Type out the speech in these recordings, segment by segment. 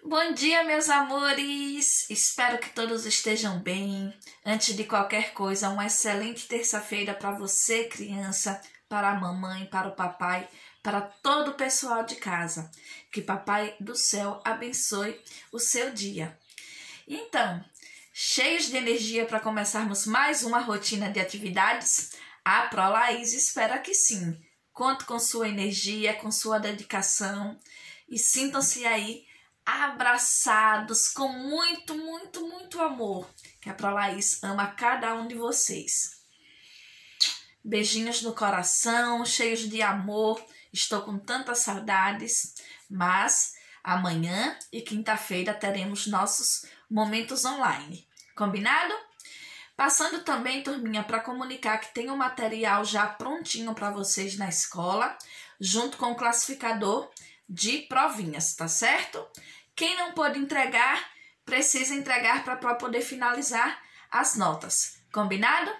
Bom dia, meus amores! Espero que todos estejam bem. Antes de qualquer coisa, uma excelente terça-feira para você, criança, para a mamãe, para o papai, para todo o pessoal de casa. Que Papai do Céu abençoe o seu dia. Então, cheios de energia para começarmos mais uma rotina de atividades? A Pro Laís espera que sim. Conto com sua energia, com sua dedicação e sintam-se aí abraçados com muito amor, que a Pro Laís ama cada um de vocês. Beijinhos no coração, cheios de amor. Estou com tantas saudades, mas amanhã e quinta-feira teremos nossos momentos online. Combinado? Passando também, turminha, para comunicar que tem um material já prontinho para vocês na escola, junto com o classificador de provinhas, tá certo? Quem não pôde entregar, precisa entregar para poder finalizar as notas, combinado?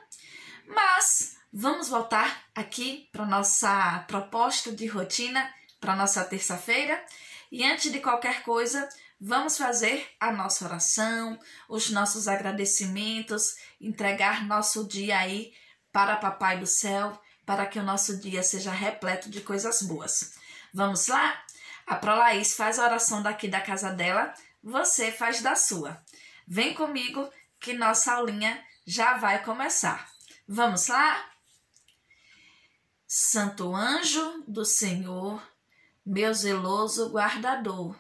Mas vamos voltar aqui para nossa proposta de rotina, para nossa terça-feira. E antes de qualquer coisa, vamos fazer a nossa oração, os nossos agradecimentos, entregar nosso dia aí para Papai do Céu, para que o nosso dia seja repleto de coisas boas. Vamos lá? A Pro Laís faz a oração daqui da casa dela, você faz da sua. Vem comigo que nossa aulinha já vai começar. Vamos lá? Santo anjo do Senhor, meu zeloso guardador,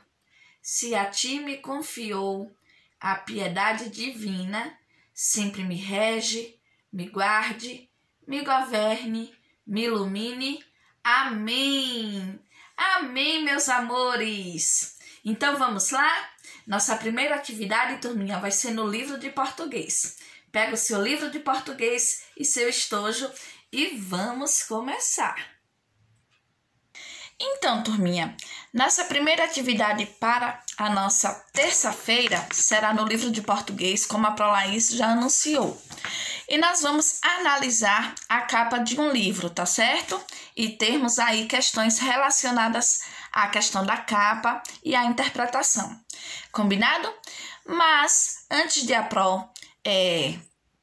se a ti me confiou a piedade divina, sempre me rege, me guarde, me governe, me ilumine. Amém! Amém, meus amores! Então vamos lá? Nossa primeira atividade, turminha, vai ser no livro de português. Pega o seu livro de português e seu estojo e vamos começar. Então, turminha, nossa primeira atividade para a nossa terça-feira será no livro de português, como a Pro Laís já anunciou. E nós vamos analisar a capa de um livro, tá certo? E termos aí questões relacionadas à questão da capa e à interpretação. Combinado? Mas, antes de a Pro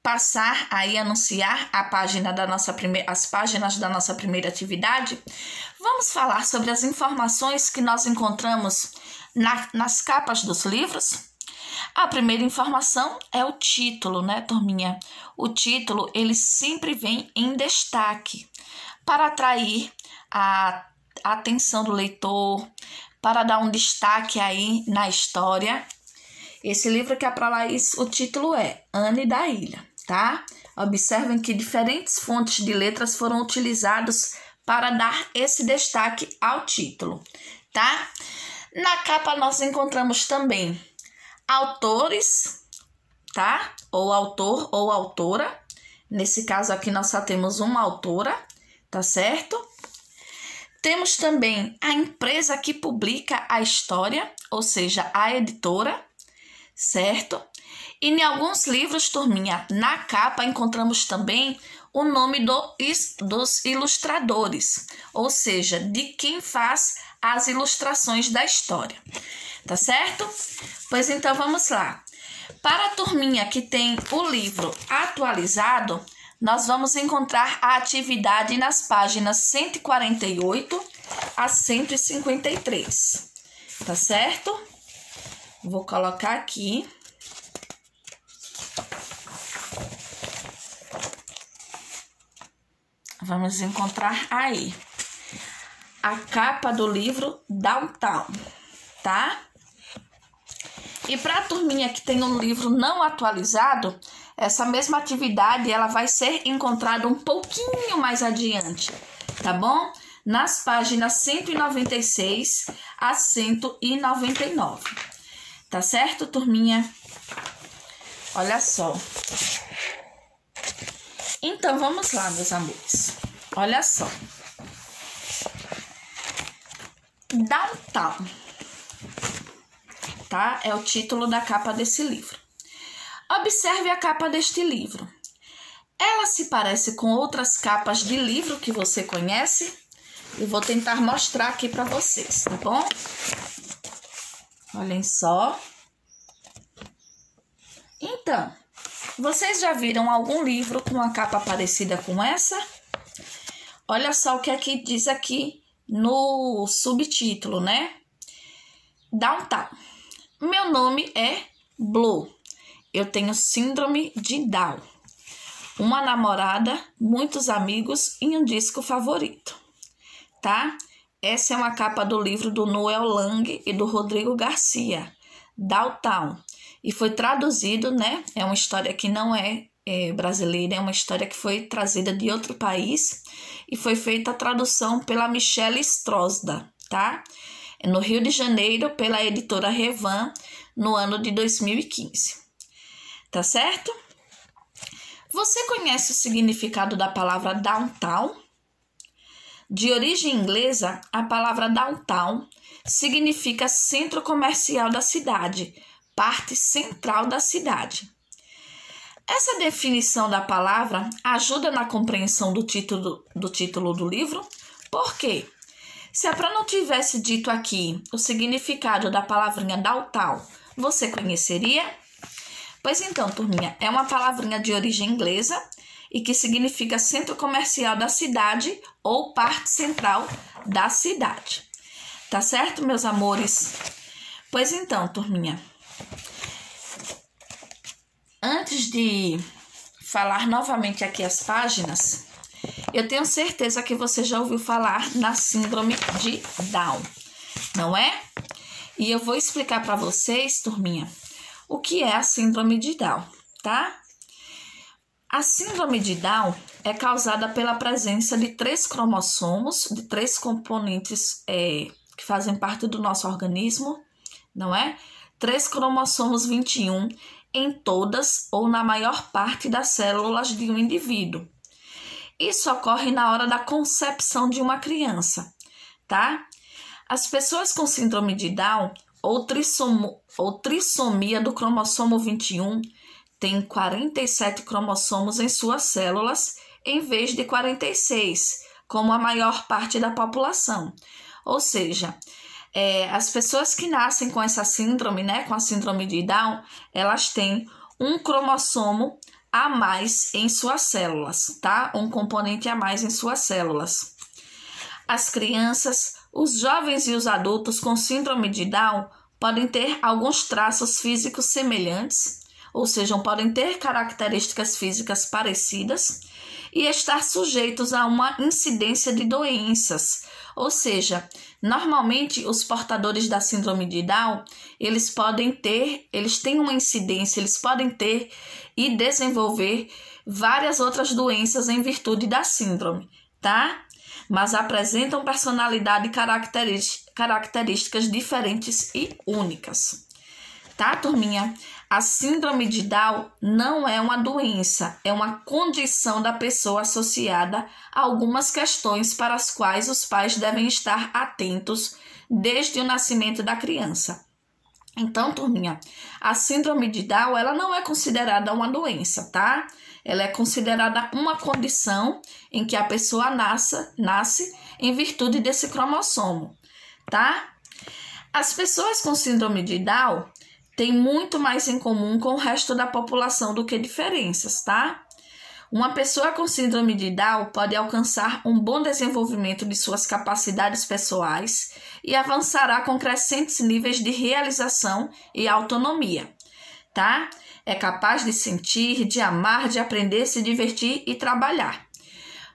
passar aí, anunciar a página da nossa as páginas da nossa primeira atividade, vamos falar sobre as informações que nós encontramos nas capas dos livros. A primeira informação é o título, né, turminha? O título, ele sempre vem em destaque para atrair a atenção do leitor, para dar um destaque aí na história. Esse livro que a Pro Laís, o título é Anne da Ilha, tá? Observem que diferentes fontes de letras foram utilizadas para dar esse destaque ao título, tá? Na capa nós encontramos também autores, tá? Ou autor ou autora. Nesse caso aqui nós só temos uma autora, tá certo? Temos também a empresa que publica a história, ou seja, a editora, certo? E em alguns livros, turminha, na capa encontramos também o nome dos ilustradores, ou seja, de quem faz as ilustrações da história, tá certo? Pois então vamos lá. Para a turminha que tem o livro atualizado, nós vamos encontrar a atividade nas páginas 148 a 153, tá certo? Vou colocar aqui. Vamos encontrar aí a capa do livro Downtown, tá? E para a turminha que tem um livro não atualizado, essa mesma atividade ela vai ser encontrada um pouquinho mais adiante, tá bom? Nas páginas 196 a 199. Tá certo, turminha? Olha só. Então, vamos lá, meus amores. Olha só. Downtown, tá? É o título da capa desse livro. Observe a capa deste livro. Ela se parece com outras capas de livro que você conhece? Eu vou tentar mostrar aqui para vocês, tá bom? Olhem só. Então, vocês já viram algum livro com uma capa parecida com essa? Olha só o que é que diz aqui no subtítulo, né? Downtown. Meu nome é Blue. Eu tenho síndrome de Down. Uma namorada, muitos amigos e um disco favorito. Tá? Essa é uma capa do livro do Noel Lang e do Rodrigo Garcia, Downtown. E foi traduzido, né? É uma história que não é brasileira, é uma história que foi trazida de outro país e foi feita a tradução pela Michelle Strozda, tá? No Rio de Janeiro, pela editora Revan, no ano de 2015. Tá certo? Você conhece o significado da palavra downtown? De origem inglesa, a palavra downtown significa centro comercial da cidade, parte central da cidade. Essa definição da palavra ajuda na compreensão do título do livro. Por quê? Se a Pra não tivesse dito aqui o significado da palavrinha downtown, você conheceria? Pois então, turminha, é uma palavrinha de origem inglesa e que significa centro comercial da cidade ou parte central da cidade. Tá certo, meus amores? Pois então, turminha, antes de falar novamente aqui as páginas, eu tenho certeza que você já ouviu falar na síndrome de Down, não é? E eu vou explicar para vocês, turminha, o que é a síndrome de Down, tá? A síndrome de Down é causada pela presença de 3 cromossomos, de 3 componentes que fazem parte do nosso organismo, não é? 3 cromossomos 21 em todas ou na maior parte das células de um indivíduo. Isso ocorre na hora da concepção de uma criança, tá? As pessoas com síndrome de Down ou trissomia do cromossomo 21 têm 47 cromossomos em suas células, em vez de 46, como a maior parte da população. Ou seja, as pessoas que nascem com essa síndrome, né, com a síndrome de Down, elas têm um cromossomo a mais em suas células, tá? Um componente a mais em suas células. As crianças, os jovens e os adultos com síndrome de Down podem ter alguns traços físicos semelhantes, ou seja, podem ter características físicas parecidas e estar sujeitos a uma incidência de doenças. Ou seja, normalmente os portadores da síndrome de Down, eles têm uma incidência, eles podem ter e desenvolver várias outras doenças em virtude da síndrome, tá? Mas apresentam personalidade e características diferentes e únicas. Tá, turminha? A síndrome de Down não é uma doença, é uma condição da pessoa associada a algumas questões para as quais os pais devem estar atentos desde o nascimento da criança. Então, turminha, a síndrome de Down, ela não é considerada uma doença, tá? Ela é considerada uma condição em que a pessoa nasce em virtude desse cromossomo, tá? As pessoas com síndrome de Down têm muito mais em comum com o resto da população do que diferenças, tá? Uma pessoa com síndrome de Down pode alcançar um bom desenvolvimento de suas capacidades pessoais e avançará com crescentes níveis de realização e autonomia, tá? É capaz de sentir, de amar, de aprender, se divertir e trabalhar.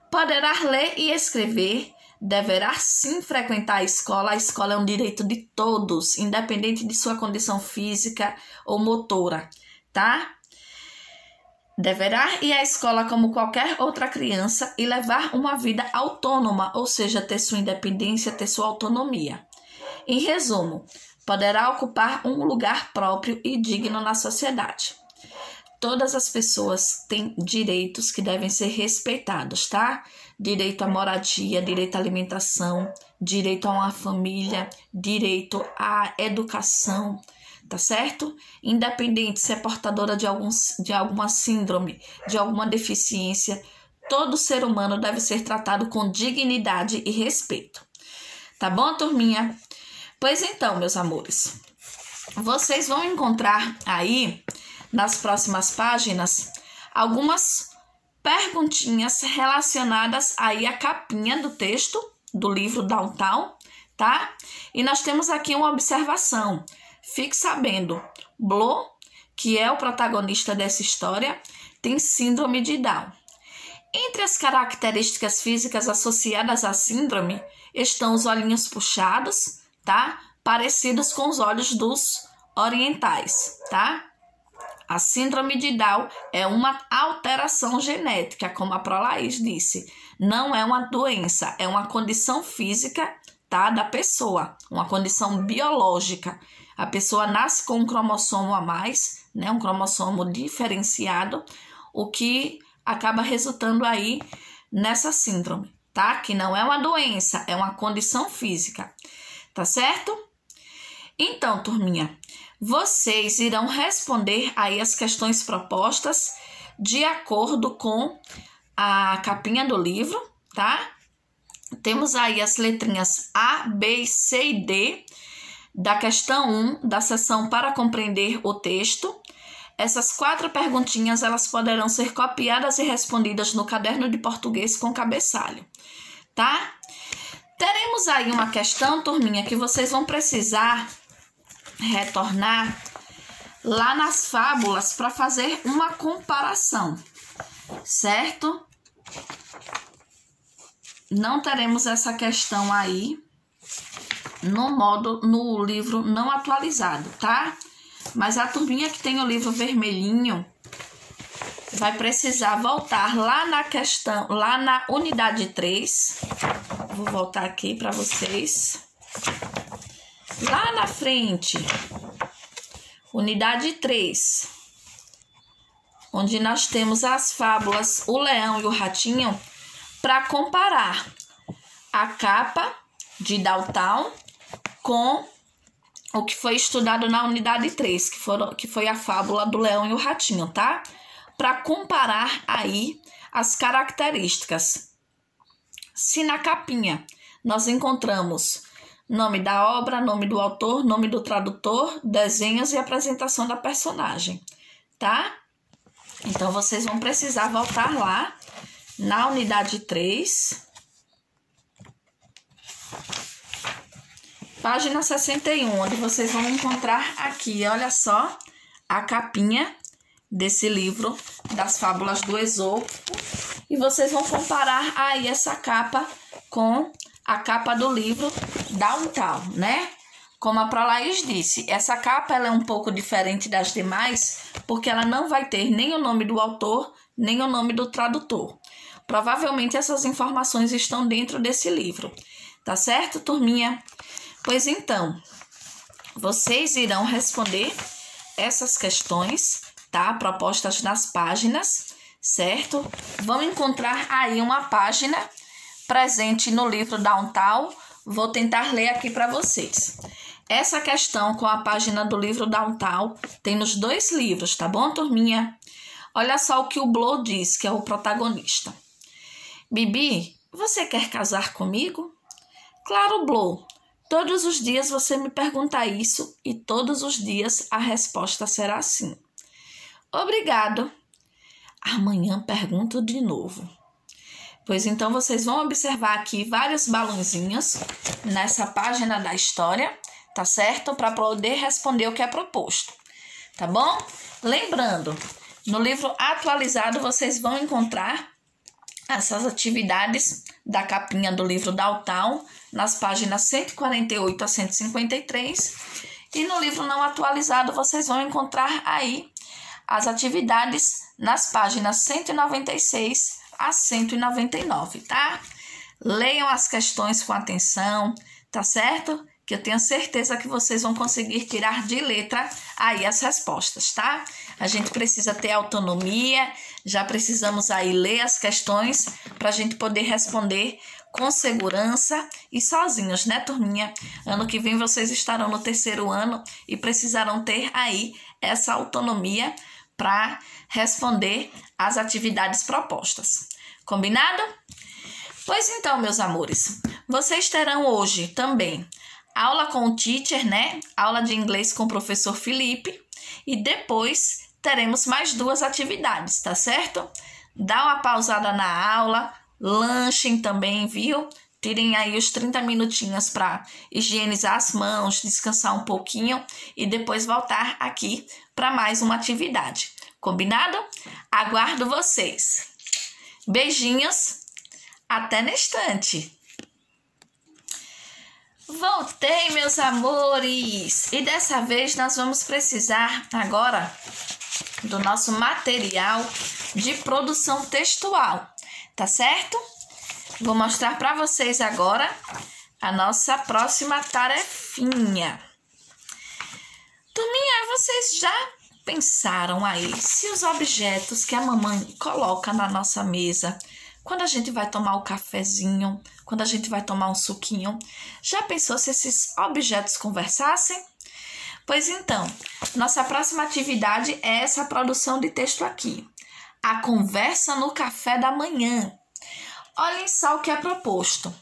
Poderá ler e escrever, deverá sim frequentar a escola é um direito de todos, independente de sua condição física ou motora, tá? Deverá ir à escola como qualquer outra criança e levar uma vida autônoma, ou seja, ter sua independência, ter sua autonomia. Em resumo, poderá ocupar um lugar próprio e digno na sociedade. Todas as pessoas têm direitos que devem ser respeitados, tá? Direito à moradia, direito à alimentação, direito a uma família, direito à educação, tá certo? Independente se é portadora de alguma síndrome, de alguma deficiência, todo ser humano deve ser tratado com dignidade e respeito. Tá bom, turminha? Pois então, meus amores, vocês vão encontrar aí, nas próximas páginas, algumas perguntinhas relacionadas aí à capinha do texto do livro Downtown, tá? E nós temos aqui uma observação. Fique sabendo, Blue, que é o protagonista dessa história, tem síndrome de Down. Entre as características físicas associadas à síndrome estão os olhinhos puxados, tá? Parecidos com os olhos dos orientais, tá? A síndrome de Down é uma alteração genética, como a Prolaís disse. Não é uma doença, é uma condição física, tá, da pessoa, uma condição biológica. A pessoa nasce com um cromossomo a mais, né, um cromossomo diferenciado, o que acaba resultando aí nessa síndrome, tá? Que não é uma doença, é uma condição física, tá certo? Então, turminha, vocês irão responder aí as questões propostas de acordo com a capinha do livro, tá? Temos aí as letrinhas A, B, C e D da questão 1 da seção para compreender o texto. Essas 4 perguntinhas, elas poderão ser copiadas e respondidas no caderno de português com cabeçalho, tá? Teremos aí uma questão, turminha, que vocês vão precisar retornar lá nas fábulas para fazer uma comparação, certo? Não teremos essa questão aí no livro não atualizado, tá? Mas a turminha que tem o livro vermelhinho vai precisar voltar lá na questão, lá na unidade 3. Vou voltar aqui para vocês. Lá na frente, unidade 3, onde nós temos as fábulas O Leão e o Ratinho, para comparar a capa de Downtown com o que foi estudado na unidade 3, que foi a fábula do Leão e o Ratinho, tá? Para comparar aí as características. Se na capinha nós encontramos nome da obra, nome do autor, nome do tradutor, desenhos e apresentação da personagem, tá? Então, vocês vão precisar voltar lá na unidade 3, página 61, onde vocês vão encontrar aqui, olha só, a capinha desse livro das fábulas do Esopo. E vocês vão comparar aí essa capa com a capa do livro Downtown, né? Como a Prolaís disse, essa capa ela é um pouco diferente das demais, porque ela não vai ter nem o nome do autor, nem o nome do tradutor. Provavelmente essas informações estão dentro desse livro, tá certo, turminha? Pois então, vocês irão responder essas questões, tá? Propostas nas páginas, certo? Vão encontrar aí uma página presente no livro Downtown. Vou tentar ler aqui para vocês. Essa questão com a página do livro Downtown tem nos 2 livros, tá bom, turminha? Olha só o que o Blue diz, que é o protagonista. Bibi, você quer casar comigo? Claro, Blue. Todos os dias você me pergunta isso e todos os dias a resposta será sim. Obrigado. Amanhã pergunto de novo. Pois então, vocês vão observar aqui vários balãozinhos nessa página da história, tá certo? Para poder responder o que é proposto, tá bom? Lembrando, no livro atualizado, vocês vão encontrar essas atividades da capinha do livro Downtown nas páginas 148 a 153. E no livro não atualizado, vocês vão encontrar aí as atividades nas páginas 196 a 199, tá? Leiam as questões com atenção, tá certo? Que eu tenho certeza que vocês vão conseguir tirar de letra aí as respostas, tá? A gente precisa ter autonomia, já precisamos aí ler as questões para a gente poder responder com segurança e sozinhos, né, turminha? Ano que vem vocês estarão no 3º ano e precisarão ter aí essa autonomia para responder às atividades propostas. Combinado? Pois então, meus amores, vocês terão hoje também aula com o teacher, né? Aula de inglês com o professor Felipe. E depois teremos mais 2 atividades, tá certo? Dá uma pausada na aula, lanchem também, viu? Tirem aí os 30 minutinhos para higienizar as mãos, descansar um pouquinho e depois voltar aqui para mais uma atividade. Combinado? Aguardo vocês. Beijinhos, até na estante. Voltei, meus amores! E dessa vez nós vamos precisar agora do nosso material de produção textual, tá certo? Vou mostrar para vocês agora a nossa próxima tarefinha. Turminha, vocês já pensaram aí se os objetos que a mamãe coloca na nossa mesa, quando a gente vai tomar o cafezinho, quando a gente vai tomar um suquinho, já pensou se esses objetos conversassem? Pois então, nossa próxima atividade é essa produção de texto aqui. A conversa no café da manhã. Olhem só o que é proposto.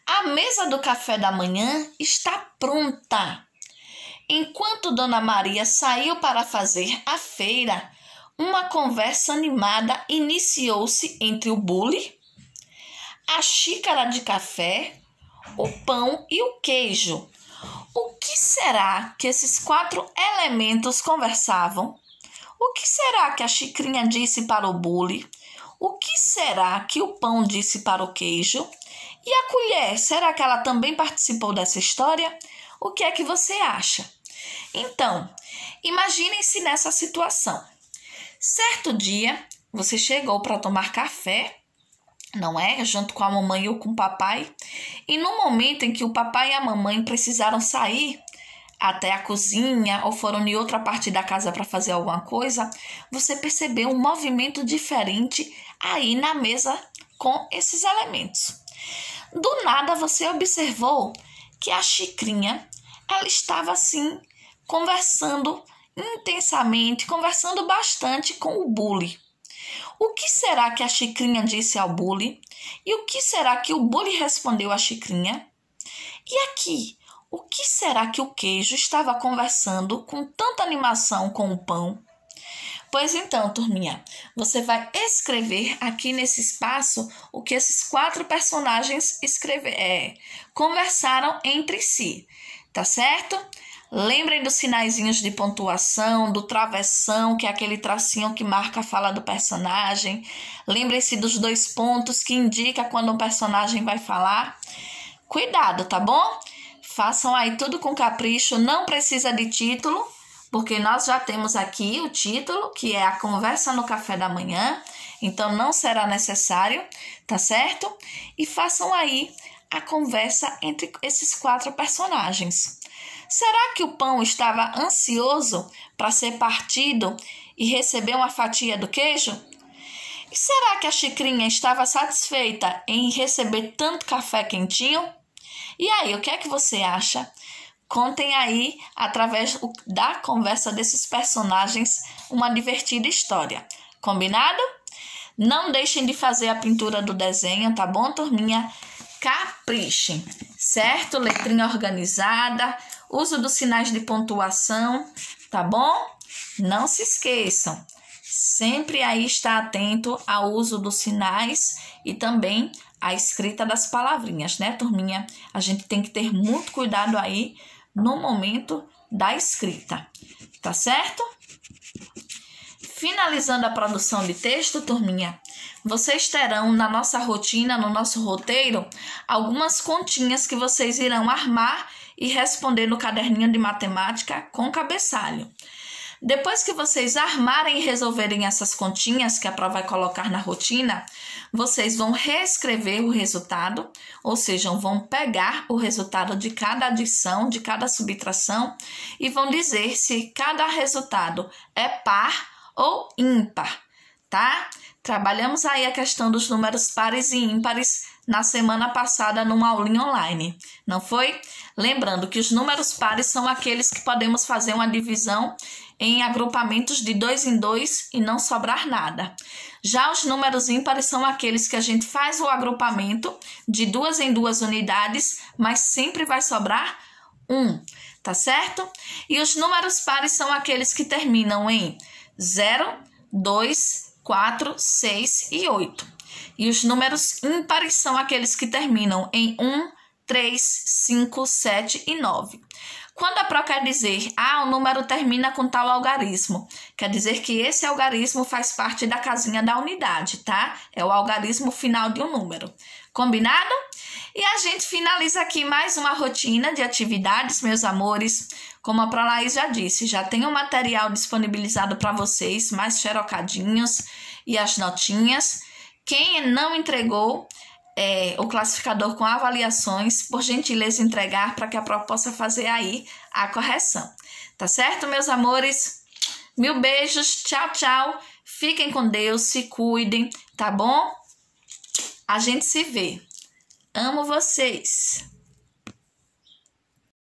A mesa do café da manhã está pronta. Enquanto Dona Maria saiu para fazer a feira, uma conversa animada iniciou-se entre o bule, a xícara de café, o pão e o queijo. O que será que esses 4 elementos conversavam? O que será que a xicrinha disse para o bule? O que será que o pão disse para o queijo? E a colher, será que ela também participou dessa história? O que é que você acha? Então, imaginem-se nessa situação. Certo dia, você chegou para tomar café, não é? Junto com a mamãe ou com o papai. E no momento em que o papai e a mamãe precisaram sair até a cozinha ou foram em outra parte da casa para fazer alguma coisa, você percebeu um movimento diferente aí na mesa com esses elementos. Do nada você observou que a xicrinha, ela estava assim, conversando intensamente, conversando bastante com o bule. O que será que a xicrinha disse ao bule? E o que será que o bule respondeu à xicrinha? E aqui, o que será que o queijo estava conversando com tanta animação com o pão? Pois então, turminha, você vai escrever aqui nesse espaço o que esses 4 personagens conversaram entre si, tá certo? Lembrem dos sinaizinhos de pontuação, do travessão, que é aquele tracinho que marca a fala do personagem. Lembrem-se dos 2 pontos que indica quando um personagem vai falar. Cuidado, tá bom? Façam aí tudo com capricho, não precisa de título, porque nós já temos aqui o título, que é a conversa no café da manhã, então não será necessário, tá certo? E façam aí a conversa entre esses 4 personagens. Será que o pão estava ansioso para ser partido e receber uma fatia do queijo? E será que a xicrinha estava satisfeita em receber tanto café quentinho? E aí, o que é que você acha? Contem aí, através da conversa desses personagens, uma divertida história. Combinado? Não deixem de fazer a pintura do desenho, tá bom, turminha? Caprichem, certo? Letrinha organizada, uso dos sinais de pontuação, tá bom? Não se esqueçam, sempre aí está atento ao uso dos sinais e também a escrita das palavrinhas, né, turminha? A gente tem que ter muito cuidado aí no momento da escrita, tá certo? Finalizando a produção de texto, turminha, vocês terão na nossa rotina, no nosso roteiro, algumas continhas que vocês irão armar e responder no caderninho de matemática com cabeçalho. Depois que vocês armarem e resolverem essas continhas que a prova vai colocar na rotina, vocês vão reescrever o resultado, ou seja, vão pegar o resultado de cada adição, de cada subtração e vão dizer se cada resultado é par ou ímpar, tá? Trabalhamos aí a questão dos números pares e ímpares na semana passada numa aulinha online, não foi? Lembrando que os números pares são aqueles que podemos fazer uma divisão em agrupamentos de 2 em 2 e não sobrar nada. Já os números ímpares são aqueles que a gente faz o agrupamento de 2 em 2 unidades, mas sempre vai sobrar 1, tá certo? E os números pares são aqueles que terminam em 0, 2, 4, 6 e 8. E os números ímpares são aqueles que terminam em 1, 3, 5, 7 e 9. Quando a Pro quer dizer, o número termina com tal algarismo, quer dizer que esse algarismo faz parte da casinha da unidade, tá? É o algarismo final de um número. Combinado? E a gente finaliza aqui mais uma rotina de atividades, meus amores. Como a Prolaís já disse, já tem um material disponibilizado para vocês, mais xerocadinhos e as notinhas. Quem não entregou o classificador com avaliações, por gentileza entregar para que a Pro possa fazer aí a correção. Tá certo, meus amores? Mil beijos, tchau, tchau. Fiquem com Deus, se cuidem, tá bom? A gente se vê. Amo vocês.